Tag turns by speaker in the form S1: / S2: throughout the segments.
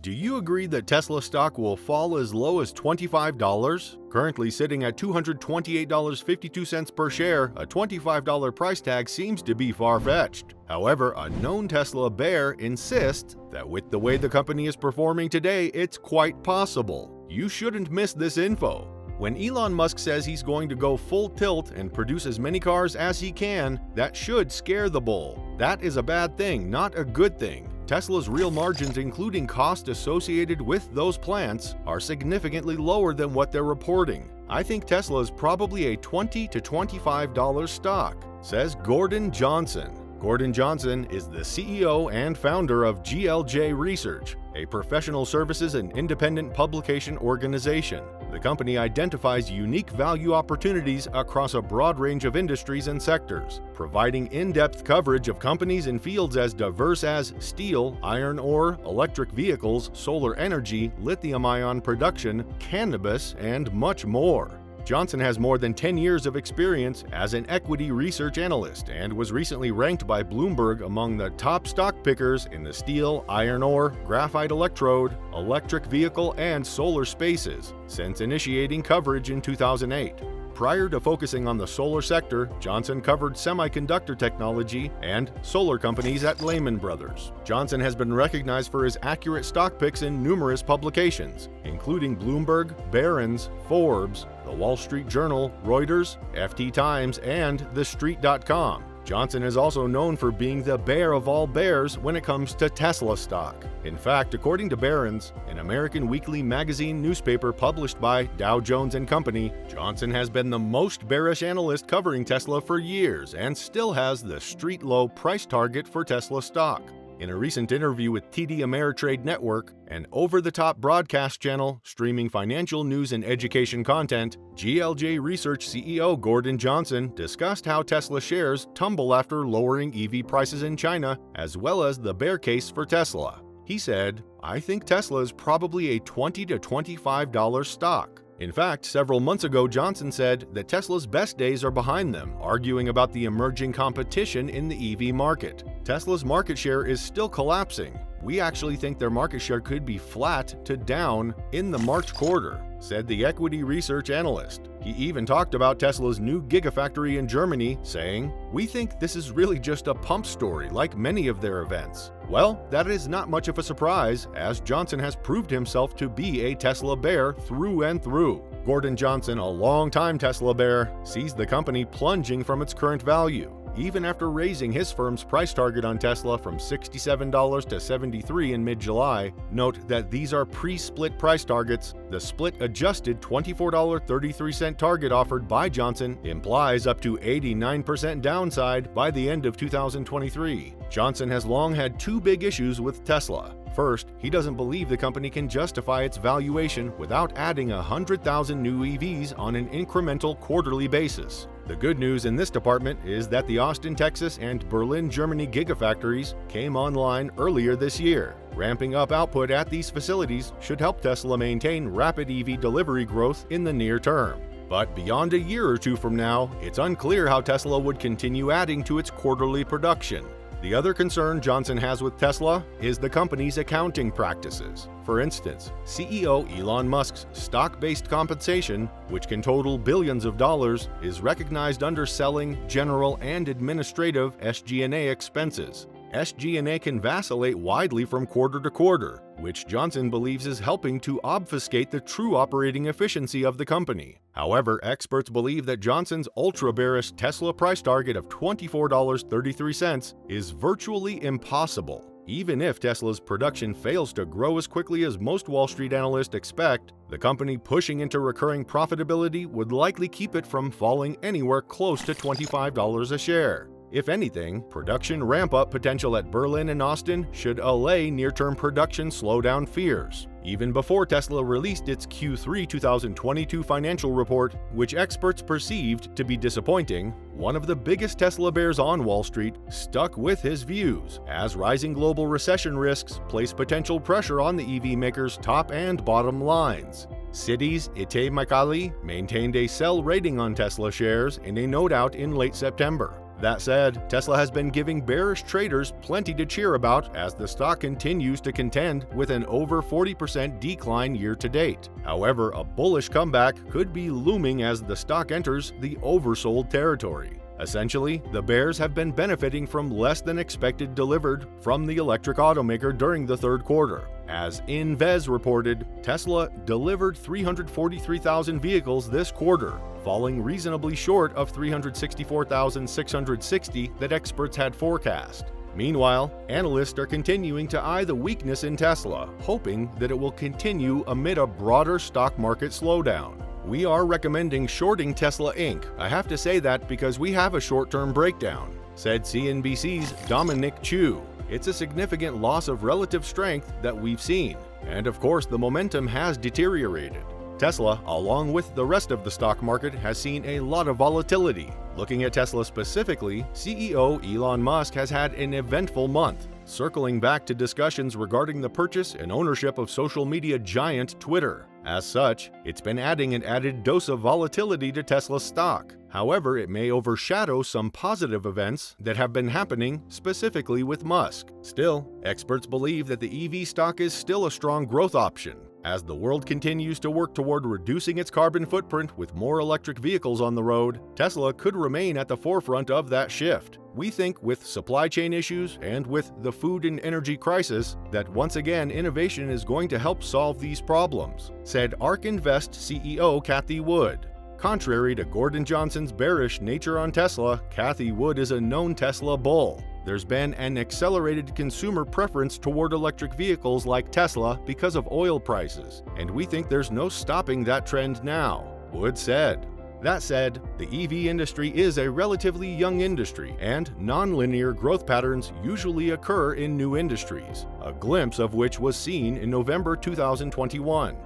S1: Do you agree that Tesla stock will fall as low as $25? Currently sitting at $228.52 per share, a $25 price tag seems to be far-fetched. However, a known Tesla bear insists that with the way the company is performing today, it's quite possible. You shouldn't miss this info. When Elon Musk says he's going to go full tilt and produce as many cars as he can, that should scare the bull. That is a bad thing, not a good thing. Tesla's real margins, including cost associated with those plants, are significantly lower than what they're reporting. I think Tesla is probably a $20 to $25 stock, says Gordon Johnson. Gordon Johnson is the CEO and founder of GLJ Research, a professional services and independent publication organization. The company identifies unique value opportunities across a broad range of industries and sectors, providing in-depth coverage of companies in fields as diverse as steel, iron ore, electric vehicles, solar energy, lithium-ion production, cannabis, and much more. Johnson has more than 10 years of experience as an equity research analyst and was recently ranked by Bloomberg among the top stock pickers in the steel, iron ore, graphite electrode, electric vehicle, and solar spaces since initiating coverage in 2008. Prior to focusing on the solar sector, Johnson covered semiconductor technology and solar companies at Lehman Brothers. Johnson has been recognized for his accurate stock picks in numerous publications, including Bloomberg, Barron's, Forbes, The Wall Street Journal, Reuters, FT Times, and TheStreet.com. Johnson is also known for being the bear of all bears when it comes to Tesla stock. In fact, according to Barron's, an American weekly magazine newspaper published by Dow Jones & Company, Johnson has been the most bearish analyst covering Tesla for years and still has the street-low price target for Tesla stock. In a recent interview with TD Ameritrade Network, an over-the-top broadcast channel streaming financial news and education content, GLJ Research CEO Gordon Johnson discussed how Tesla shares tumble after lowering EV prices in China, as well as the bear case for Tesla. He said, "I think Tesla is probably a $20 to $25 stock." In fact, several months ago, Johnson said that Tesla's best days are behind them, arguing about the emerging competition in the EV market. Tesla's market share is still collapsing. We actually think their market share could be flat to down in the March quarter, said the equity research analyst. He even talked about Tesla's new gigafactory in Germany, saying, "We think this is really just a pump story like many of their events." Well, that is not much of a surprise, as Johnson has proved himself to be a Tesla bear through and through. Gordon Johnson, a longtime Tesla bear, sees the company plunging from its current value, even after raising his firm's price target on Tesla from $67 to $73 in mid-July. Note that these are pre-split price targets. The split-adjusted $24.33 target offered by Johnson implies up to 89% downside by the end of 2023. Johnson has long had two big issues with Tesla. First, he doesn't believe the company can justify its valuation without adding 100,000 new EVs on an incremental quarterly basis. The good news in this department is that the Austin, Texas and Berlin, Germany gigafactories came online earlier this year. Ramping up output at these facilities should help Tesla maintain rapid EV delivery growth in the near term. But beyond a year or two from now, it's unclear how Tesla would continue adding to its quarterly production. The other concern Johnson has with Tesla is the company's accounting practices. For instance, CEO Elon Musk's stock-based compensation, which can total billions of dollars, is recognized under selling, general, and administrative (SG&A) expenses. SG&A can vacillate widely from quarter to quarter, which Johnson believes is helping to obfuscate the true operating efficiency of the company. However, experts believe that Johnson's ultra-bearish Tesla price target of $24.33 is virtually impossible. Even if Tesla's production fails to grow as quickly as most Wall Street analysts expect, the company pushing into recurring profitability would likely keep it from falling anywhere close to $25 a share. If anything, production ramp-up potential at Berlin and Austin should allay near-term production slowdown fears. Even before Tesla released its Q3 2022 financial report, which experts perceived to be disappointing, one of the biggest Tesla bears on Wall Street stuck with his views, as rising global recession risks place potential pressure on the EV maker's top and bottom lines. Citi's Itay Macaulay maintained a sell rating on Tesla shares in a note out in late September. That said, Tesla has been giving bearish traders plenty to cheer about as the stock continues to contend with an over 40% decline year to date. However, a bullish comeback could be looming as the stock enters the oversold territory. Essentially, the bears have been benefiting from less than expected delivered from the electric automaker during the third quarter. As Invez reported, Tesla delivered 343,000 vehicles this quarter, falling reasonably short of 364,660 that experts had forecast. Meanwhile, analysts are continuing to eye the weakness in Tesla, hoping that it will continue amid a broader stock market slowdown. We are recommending shorting Tesla Inc. I have to say that because we have a short-term breakdown, said CNBC's Dominic Chu. It's a significant loss of relative strength that we've seen, and of course the momentum has deteriorated. Tesla, along with the rest of the stock market, has seen a lot of volatility. Looking at Tesla specifically, CEO Elon Musk has had an eventful month, circling back to discussions regarding the purchase and ownership of social media giant Twitter. As such, it's been adding an added dose of volatility to Tesla's stock. However, it may overshadow some positive events that have been happening, specifically with Musk. Still, experts believe that the EV stock is still a strong growth option. As the world continues to work toward reducing its carbon footprint with more electric vehicles on the road, Tesla could remain at the forefront of that shift. We think with supply chain issues and with the food and energy crisis that once again innovation is going to help solve these problems, said ARK Invest CEO Cathie Wood. Contrary to Gordon Johnson's bearish nature on Tesla, Cathie Wood is a known Tesla bull. There's been an accelerated consumer preference toward electric vehicles like Tesla because of oil prices, and we think there's no stopping that trend now, Wood said. That said, the EV industry is a relatively young industry, and nonlinear growth patterns usually occur in new industries, a glimpse of which was seen in November 2021.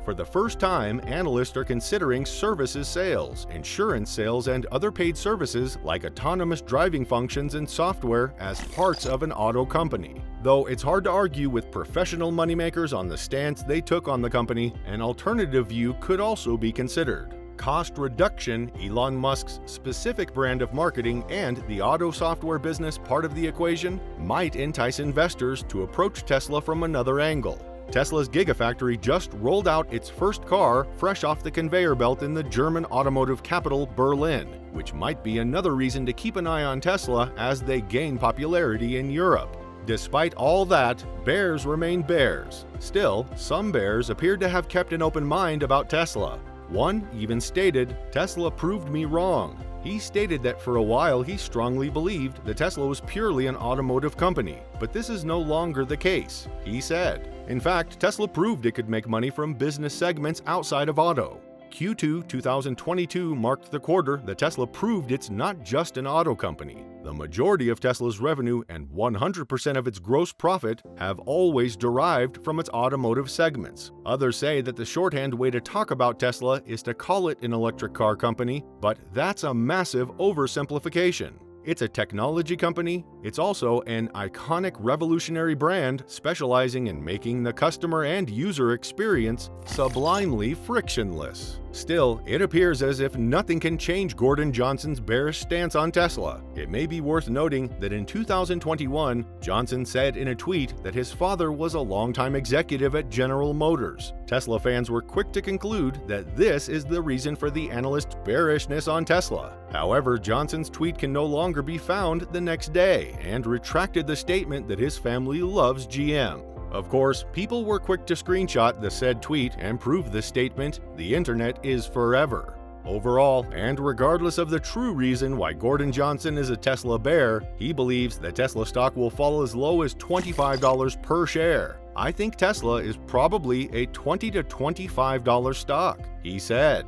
S1: For the first time, analysts are considering services sales, insurance sales, and other paid services like autonomous driving functions and software as parts of an auto company. Though it's hard to argue with professional moneymakers on the stance they took on the company, an alternative view could also be considered. Cost reduction, Elon Musk's specific brand of marketing, and the auto software business part of the equation might entice investors to approach Tesla from another angle. Tesla's Gigafactory just rolled out its first car fresh off the conveyor belt in the German automotive capital, Berlin, which might be another reason to keep an eye on Tesla as they gain popularity in Europe. Despite all that, bears remain bears. Still, some bears appeared to have kept an open mind about Tesla. One even stated, "Tesla proved me wrong." He stated that for a while he strongly believed that Tesla was purely an automotive company, but this is no longer the case, he said. In fact, Tesla proved it could make money from business segments outside of auto. Q2 2022 marked the quarter that Tesla proved it's not just an auto company. The majority of Tesla's revenue and 100% of its gross profit have always derived from its automotive segments. Others say that the shorthand way to talk about Tesla is to call it an electric car company, but that's a massive oversimplification. It's a technology company. It's also an iconic revolutionary brand specializing in making the customer and user experience sublimely frictionless. Still, it appears as if nothing can change Gordon Johnson's bearish stance on Tesla. It may be worth noting that in 2021, Johnson said in a tweet that his father was a longtime executive at General Motors. Tesla fans were quick to conclude that this is the reason for the analyst's bearishness on Tesla. However, Johnson's tweet can no longer be found the next day and retracted the statement that his family loves GM. Of course, people were quick to screenshot the said tweet and prove the statement, "The internet is forever." Overall, and regardless of the true reason why Gordon Johnson is a Tesla bear, he believes that Tesla stock will fall as low as $25 per share. "I think Tesla is probably a $20 to $25 stock," he said.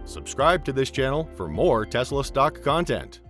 S1: Subscribe to this channel for more Tesla stock content.